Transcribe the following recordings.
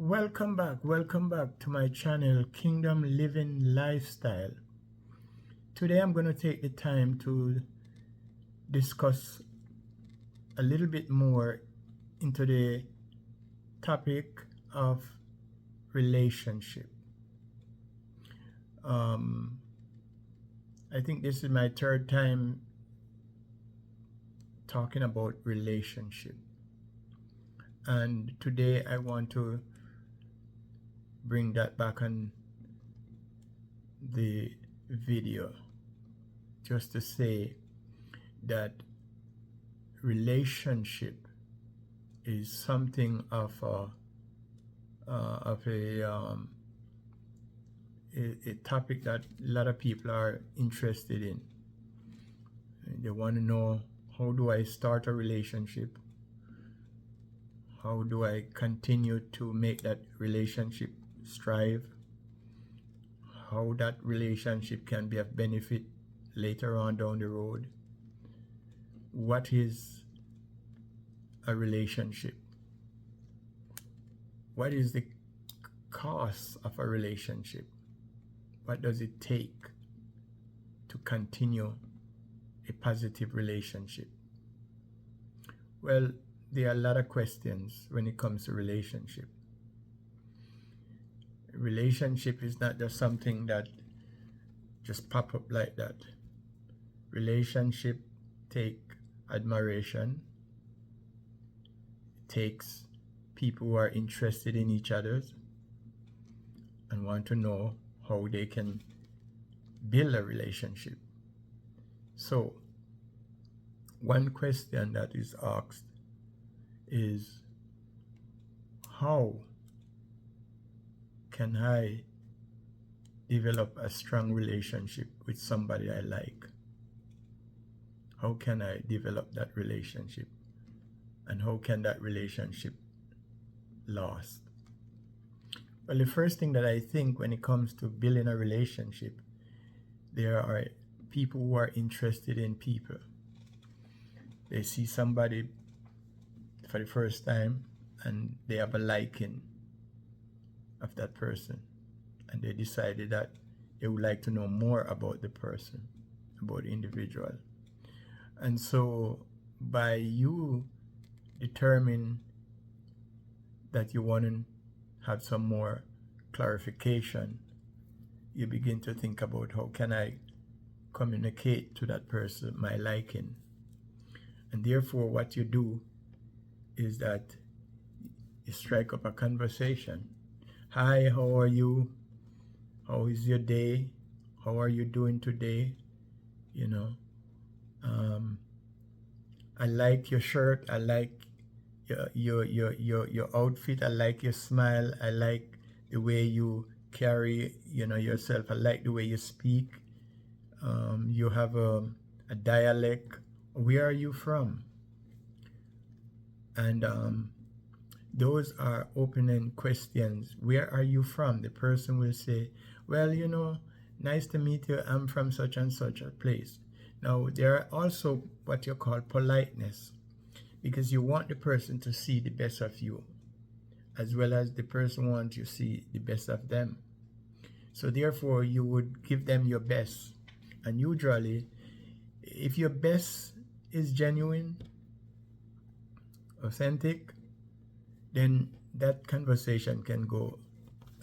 Welcome back to my channel, Kingdom Living Lifestyle. Today I'm going to take the time to discuss a little bit more into the topic of relationship. I think this is my third time talking about relationship, and today I want to bring that back on the video just to say that relationship is something of a topic that a lot of people are interested in. They want to know, how do I start a relationship? How do I continue to make that relationship strive? How that relationship can be of benefit later on down the road? What is a relationship? What is the cost of a relationship? What does it take to continue a positive relationship? Well, there are a lot of questions when it comes to relationship. Relationship is not just something that just pop up like that. Relationship take admiration. It takes people who are interested in each other and want to know how they can build a relationship. So, one question that is asked is, how can I develop a strong relationship with somebody I like? How can I develop that relationship? And how can that relationship last? Well, the first thing that I think when it comes to building a relationship, there are people who are interested in people. They see somebody for the first time and they have a liking of that person, and they decided that they would like to know more about the person, about the individual. And so by you determine that you want to have some more clarification, you begin to think about, how can I communicate to that person my liking? And therefore what you do is that you strike up a conversation. Hi, how are you? How is your day? How are you doing today? You know, I like your shirt. I like your outfit. I like your smile. I like the way you carry, yourself. I like the way you speak. You have a dialect. Where are you from? And those are open-ended questions. Where are you from? The person will say, well, nice to meet you. I'm from such and such a place. Now, there are also what you call politeness, because you want the person to see the best of you, as well as the person wants you to see the best of them. So therefore, you would give them your best. And usually, if your best is genuine, authentic, then that conversation can go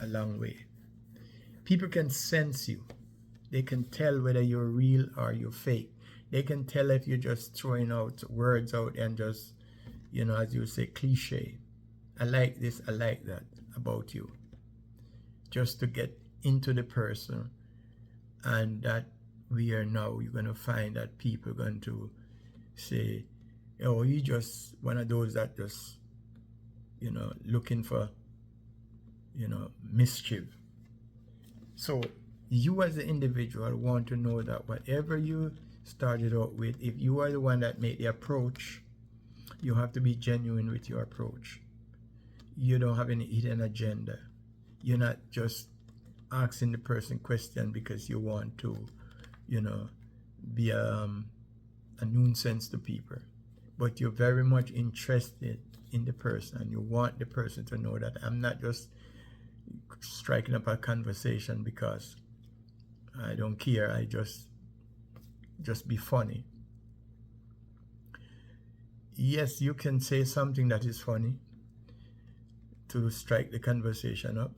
a long way. People can sense you. They can tell whether you're real or you're fake. They can tell if you're just throwing out words out and just, as you say, cliche. I like this, I like that about you. Just to get into the person. And that you're going to find that people are going to say, oh, you just one of those that just, looking for, mischief. So you as an individual want to know that whatever you started out with, if you are the one that made the approach, you have to be genuine with your approach. You don't have any hidden agenda. You're not just asking the person question because you want to, be a nuisance to people. but you're very much interested in the person, and you want the person to know that I'm not just striking up a conversation because I don't care, I just be funny. Yes, you can say something that is funny to strike the conversation up,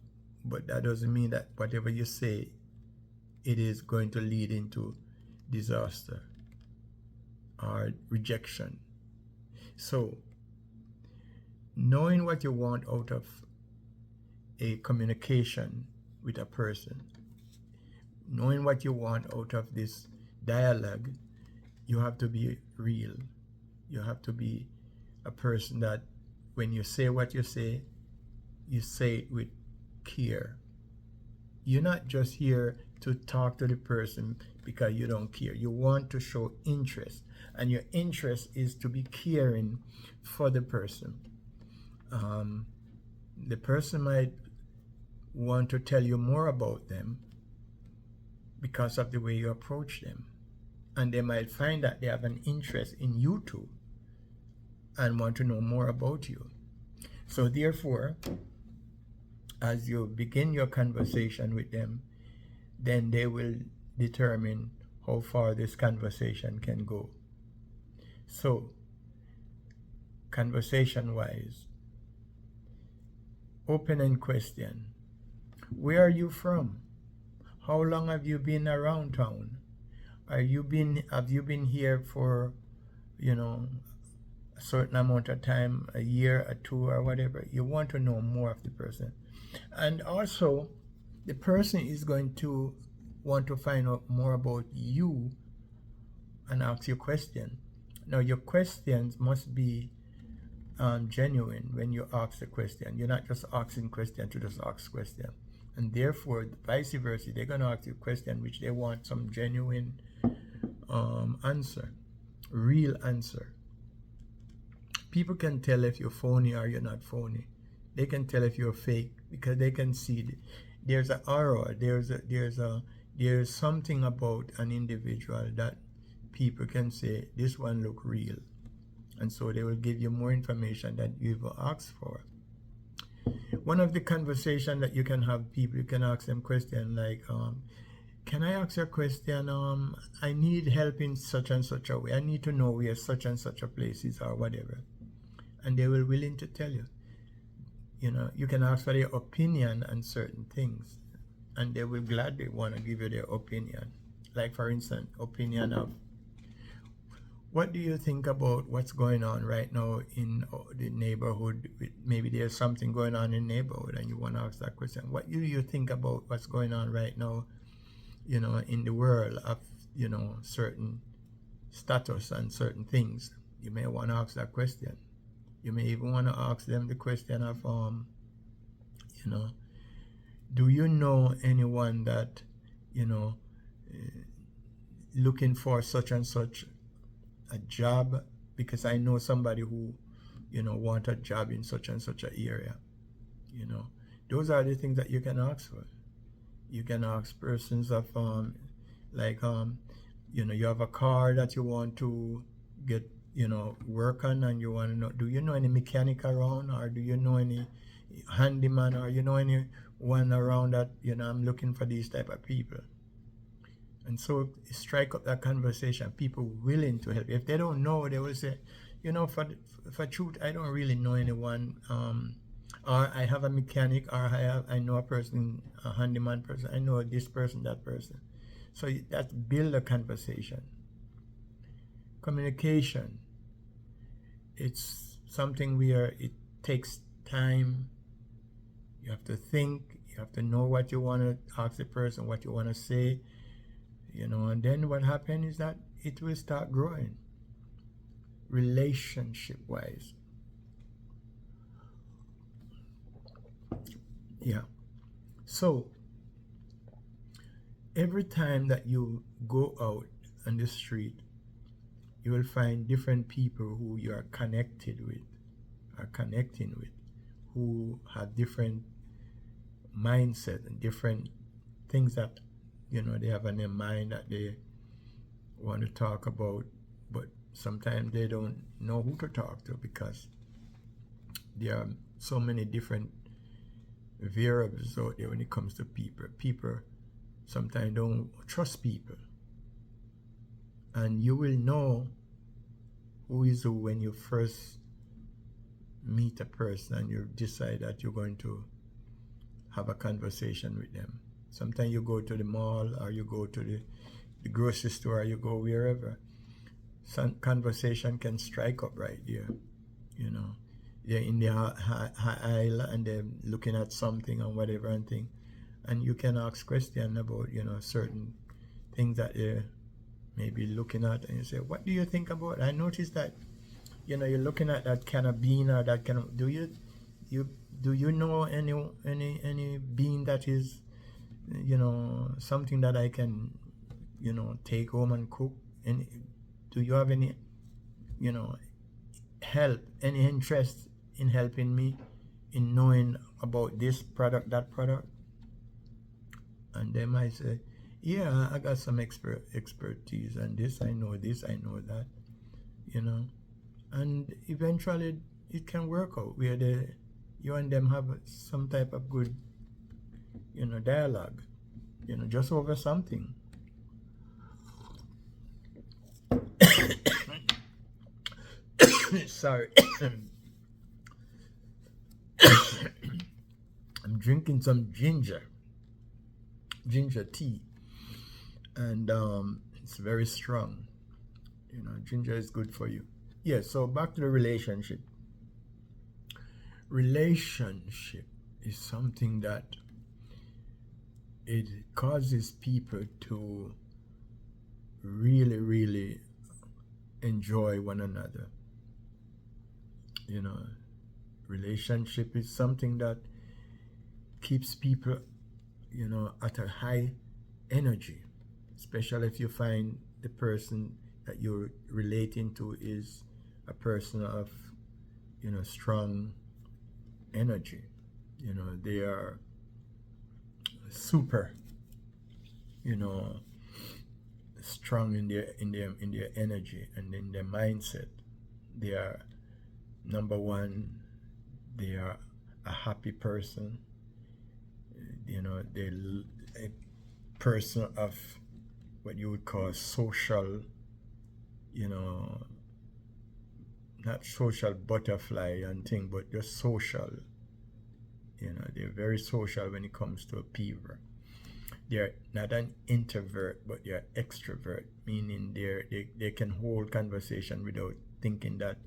but that doesn't mean that whatever you say, it is going to lead into disaster or rejection. So, knowing what you want out of a communication with a person, knowing what you want out of this dialogue, you have to be real. You have to be a person that when you say what you say it with care. You're not just here to talk to the person because you don't care. You want to show interest, and your interest is to be caring for the person. The person might want to tell you more about them because of the way you approach them, and they might find that they have an interest in you too and want to know more about you. So therefore, as you begin your conversation with them, then they will determine how far this conversation can go. So, conversation-wise, open-end question. Where are you from? How long have you been around town? Have you been here for, a certain amount of time, a year, or two, or whatever? You want to know more of the person. And also, the person is going to want to find out more about you and ask you questions. Now, your questions must be genuine when you ask the question. You're not just asking questions to just ask questions. And therefore, vice versa, they're going to ask you a question which they want some genuine answer, real answer. People can tell if you're phony or you're not phony. They can tell if you're fake because they can see there's an aura, there's something about an individual that people can say this one look real, and so they will give you more information than you've asked for. One of the conversation that you can have people, you can ask them question like, can I ask you a question? I need help in such and such a way. I need to know where such and such a place is or whatever, and they will willing to tell you. You can ask for their opinion on certain things, and they will gladly want to give you their opinion. Like, for instance, opinion of, what do you think about what's going on right now in the neighborhood? Maybe there's something going on in the neighborhood, and you want to ask that question. What do you think about what's going on right now, in the world of, certain status and certain things? You may want to ask that question. You may even want to ask them the question of, do you know anyone that, looking for such and such a job? Because I know somebody who, want a job in such and such an area. Those are the things that you can ask for. You can ask persons of, you have a car that you want to get, work on, and you want to know, do you know any mechanic around, or do you know any handyman, or anyone around that, I'm looking for these type of people. And so strike up that conversation. People willing to help. If they don't know, they will say, for truth, I don't really know anyone, or I have a mechanic, or I know a person, a handyman person, I know this person, that person. So that's build a conversation. Communication, it's something where it takes time. You have to think, you have to know what you want to ask the person, what you want to say, and then what happens is that it will start growing relationship wise. Yeah. So every time that you go out on the street, you will find different people who you are connecting with, who have different mindset and different things that they have in their mind that they want to talk about, but sometimes they don't know who to talk to because there are so many different variables out there when it comes to people. People sometimes don't trust people. And you will know who is who when you first meet a person and you decide that you're going to have a conversation with them. Sometimes you go to the mall or you go to the grocery store or you go wherever. Some conversation can strike up right there. You know, they're in the high aisle and they're looking at something and whatever and thing. And you can ask questions about, certain things that they're maybe looking at, and you say, what do you think about? I noticed that, you're looking at that kind of bean or that kind of, do you know any bean that is, something that I can, take home and cook? And do you have any, help, any interest in helping me in knowing about this product, that product? And they might say, yeah, I got some expertise and this, I know that, and eventually it can work out where you and them have some type of good, dialogue, just over something. Sorry. I'm drinking some ginger tea, and it's very strong. Ginger is good for you. Yeah, so back to the relationship. Relationship is something that it causes people to really, really enjoy one another. Relationship is something that keeps people, at a high energy, especially if you find the person that you're relating to is a person of, strong energy. They are super, strong in their energy and in their mindset. They are, number one, they are a happy person. They're a person of what you would call social, not social butterfly and thing, but just social. They're very social when it comes to people. They're not an introvert, but they're extrovert, meaning they can hold conversation without thinking that,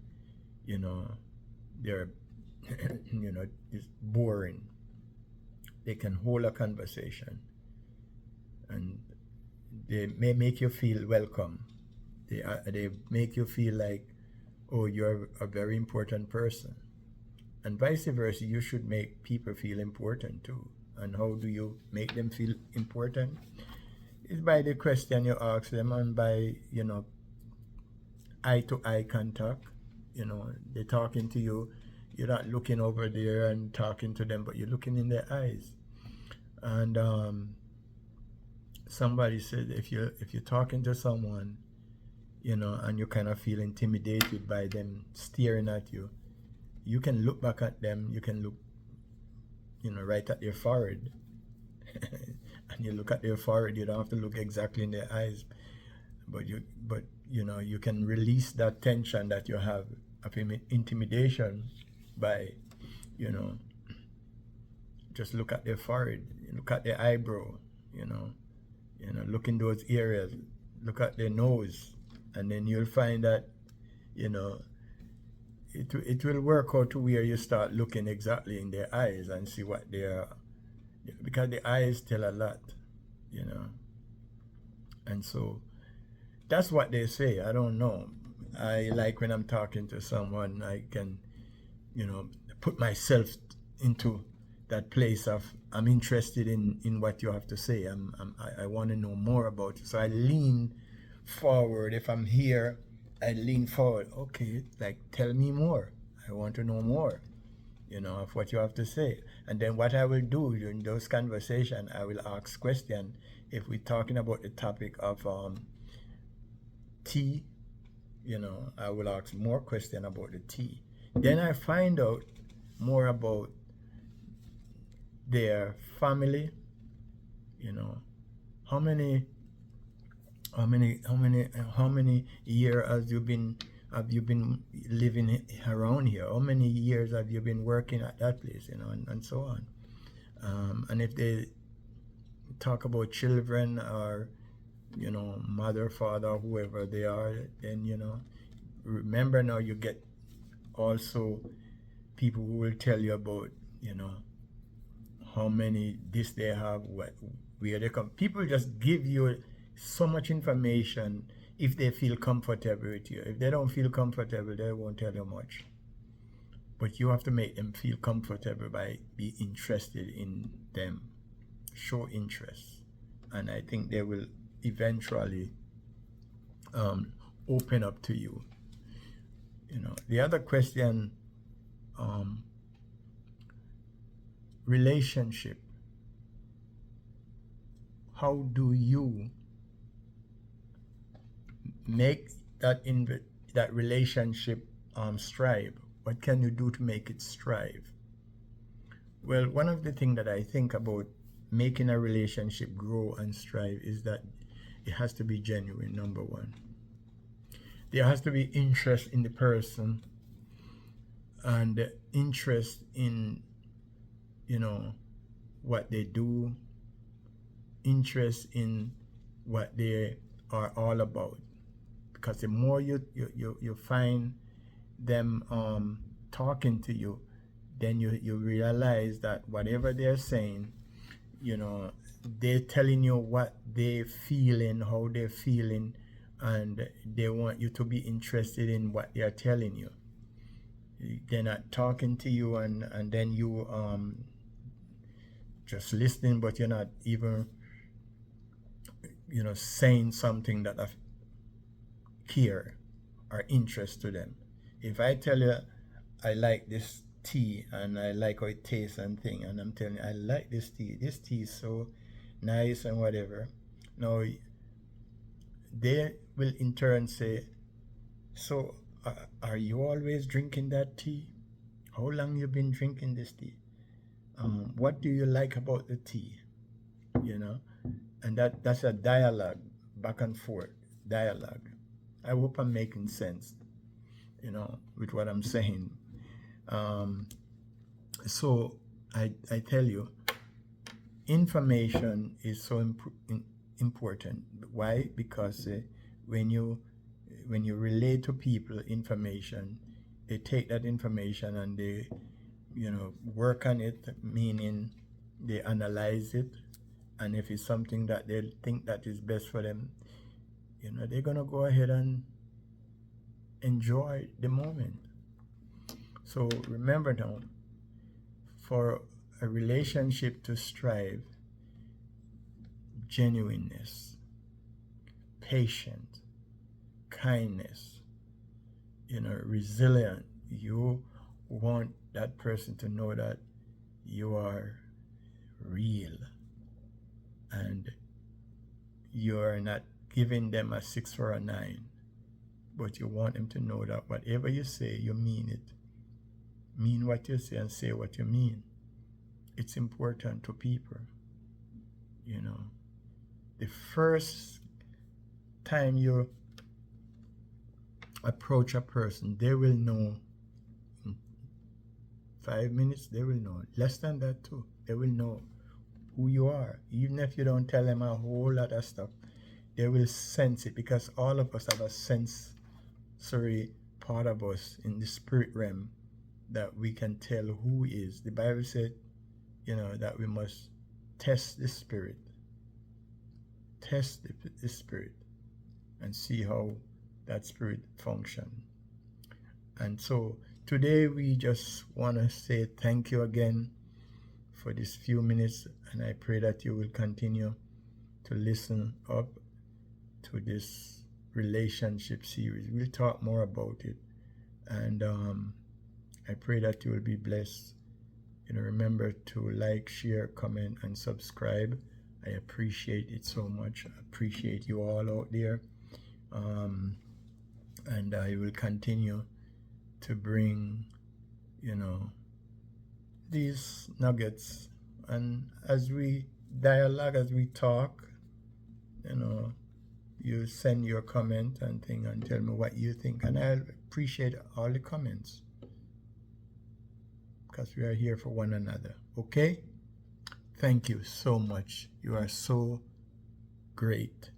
they're, it's boring. They can hold a conversation and they may make you feel welcome. They make you feel like, oh, you're a very important person. And vice versa, you should make people feel important too. And how do you make them feel important? It's by the question you ask them and by, eye-to-eye contact. They're talking to you. You're not looking over there and talking to them, but you're looking in their eyes. And somebody said if you're talking to someone, and you kind of feel intimidated by them staring at you, you can look back at them. You can look, right at their forehead. And you look at their forehead. You don't have to look exactly in their eyes, but you can release that tension that you have of intimidation by, just look at their forehead, look at their eyebrow, look in those areas, look at their nose, and then you'll find that, it will work out to where you start looking exactly in their eyes and see what they are, because the eyes tell a lot, and so that's what they say. I don't know. I like when I'm talking to someone, I can, put myself into that place of I'm interested in what you have to say. I want to know more about it. So I lean forward. If I'm here, I lean forward. Okay, like tell me more. I want to know more, of what you have to say. And then what I will do during those conversations, I will ask questions. If we're talking about the topic of tea, I will ask more questions about the tea. Then I find out more about their family, you know, how many how many years have you been living around here? How many years have you been working at that place, and so on. And if they talk about children or mother, father, whoever they are, then remember now you get also people who will tell you about how many this they have, where they come. People just give you so much information if they feel comfortable with you. If they don't feel comfortable, they won't tell you much. But you have to make them feel comfortable by be interested in them, show interest, and I think they will eventually open up to you. The other question, relationship. How do you make that relationship strive? What can you do to make it strive? Well, one of the things that I think about making a relationship grow and strive is that it has to be genuine, number one. There has to be interest in the person and interest in what they do, interest in what they are all about. Because the more you find them talking to you, then you realize that whatever they're saying, they're telling you what they're feeling, how they're feeling, and they want you to be interested in what they're telling you. They're not talking to you and then you just listening, but you're not even saying something that of care or interest to them. If I tell you I like this tea and I like how it tastes and thing, and I'm telling you I like this tea is so nice and whatever, now they will in turn say, so are you always drinking that tea? How long you been drinking this tea? What do you like about the tea? And that's a dialogue, back and forth dialogue. I hope I'm making sense, with what I'm saying. So I tell you, information is so important. Why? Because when you relate to people information, they take that information and they work on it, meaning they analyze it, and if it's something that they think that is best for them, they're gonna go ahead and enjoy the moment. So remember now, for a relationship to strive, genuineness, patience, kindness, resilient. You want that person to know that you are real and you are not giving them a 6 or a 9, but you want them to know that whatever you say, you mean it. Mean what you say and say what you mean. It's important to people. The first time you approach a person, they will know in 5 minutes, they will know. Less than that too. They will know who you are. Even if you don't tell them a whole lot of stuff, they will sense it, because all of us have a sensory part of us in the spirit realm that we can tell who is. The Bible said, that we must test the spirit. Test the spirit and see how that spirit function. And so today we just want to say thank you again for this few minutes, and I pray that you will continue to listen up to this relationship series. We'll talk more about it, and I pray that you will be blessed. Remember to like, share, comment, and subscribe. I appreciate it so much. I appreciate you all out there. and I will continue to bring, you know, these nuggets. And as we dialogue, as we talk, you know, you send your comment and thing and tell me what you think. And I appreciate all the comments because we are here for one another. Okay? Thank you so much. You are so great.